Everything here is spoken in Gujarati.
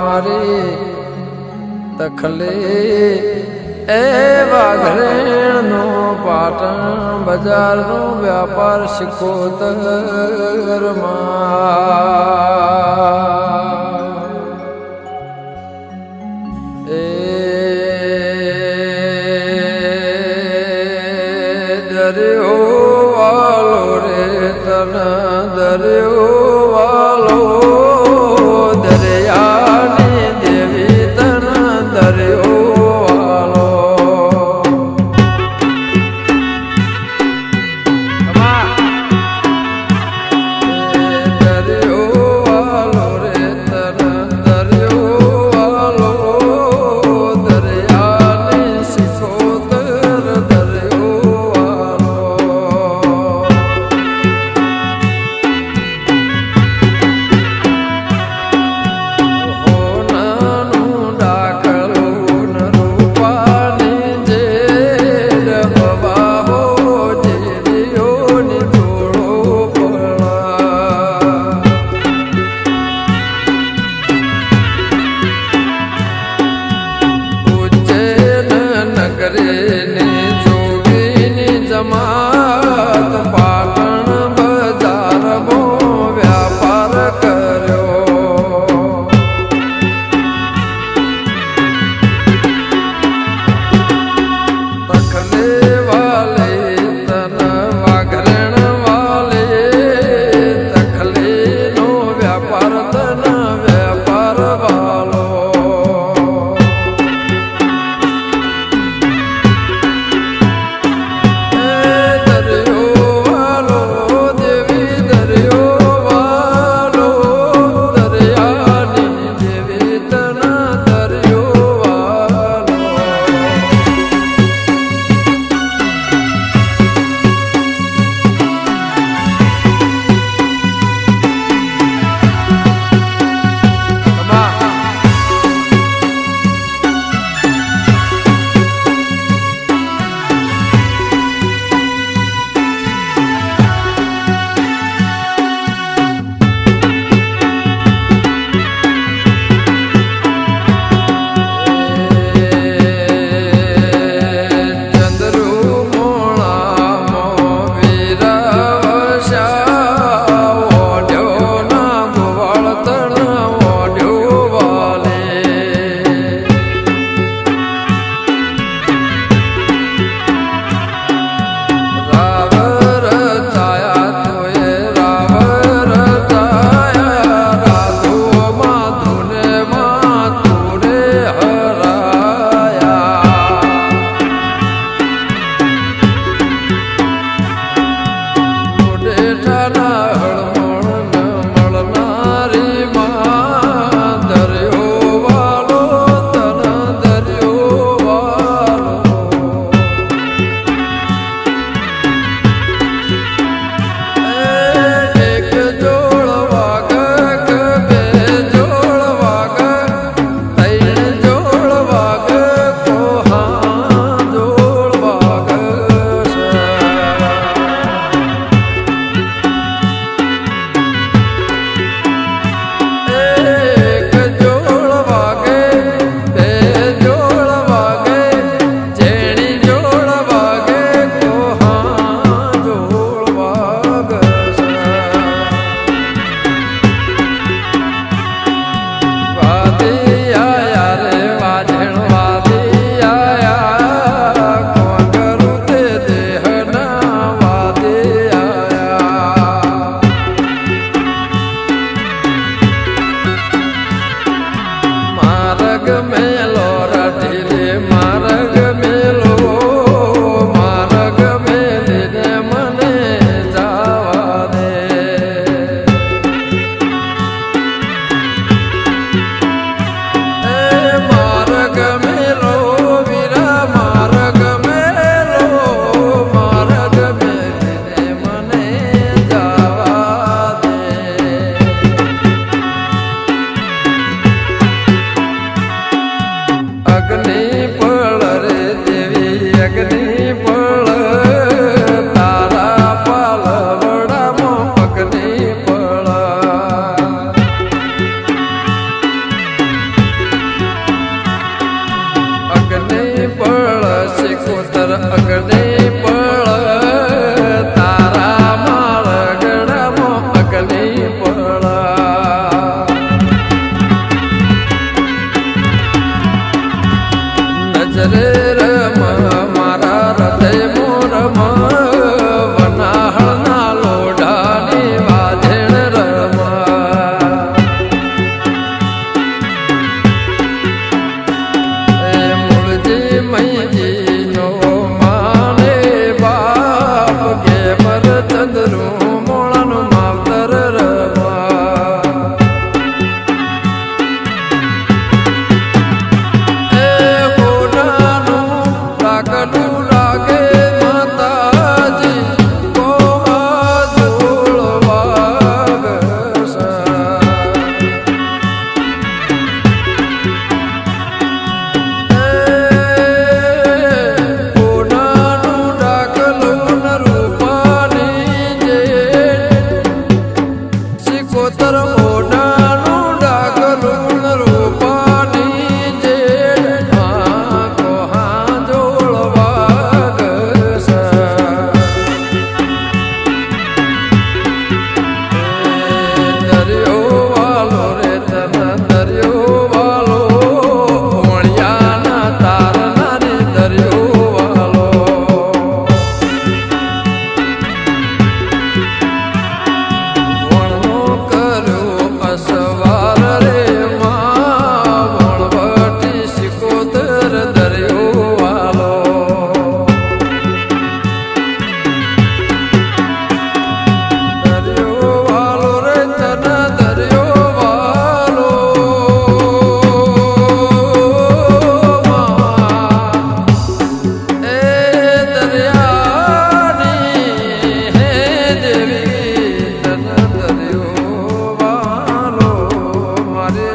મારી તખલે એ વાઘરેણનો પાટણ બજારનો વ્યાપાર શિકોતરમાં એ દરિયો વાલો રે તન દરિયો વાલો દરિયાની દેવી તન દરિયો વાલો દરિયો વાલો રે તન અગ્નિ પળ તારા માળગડામાં અગ્નિ પળ નજરે રમ મારા હૃદય મોરમ વનાહળના લોઢાની વાજેણ રમ એ મૂળજી મૈજીનો માને બાપ ગેમર ચંદ્રું મોળાનું માવતર રમા એ હોનાનું લાગનું લાગે માતાજી કોવા જોળ વાગસા કોનાનું ડાકલું રૂપાની જે સિકોતર મોનાનું ડાકલું રૂપાની જે કોહા જોળ વાગસા દરિયો વાલો રે તન દરિયો વાલો વણિયાના તારના રે દરિયો વાલો વણનો કર્યો અસવાર રે માં વણવટી સિકોતર દરિયો વાલો દરિયો વાલો રે તન દરિયો વાલો એ દરિયાની હે દેવી તન દરિયો વાલો મારે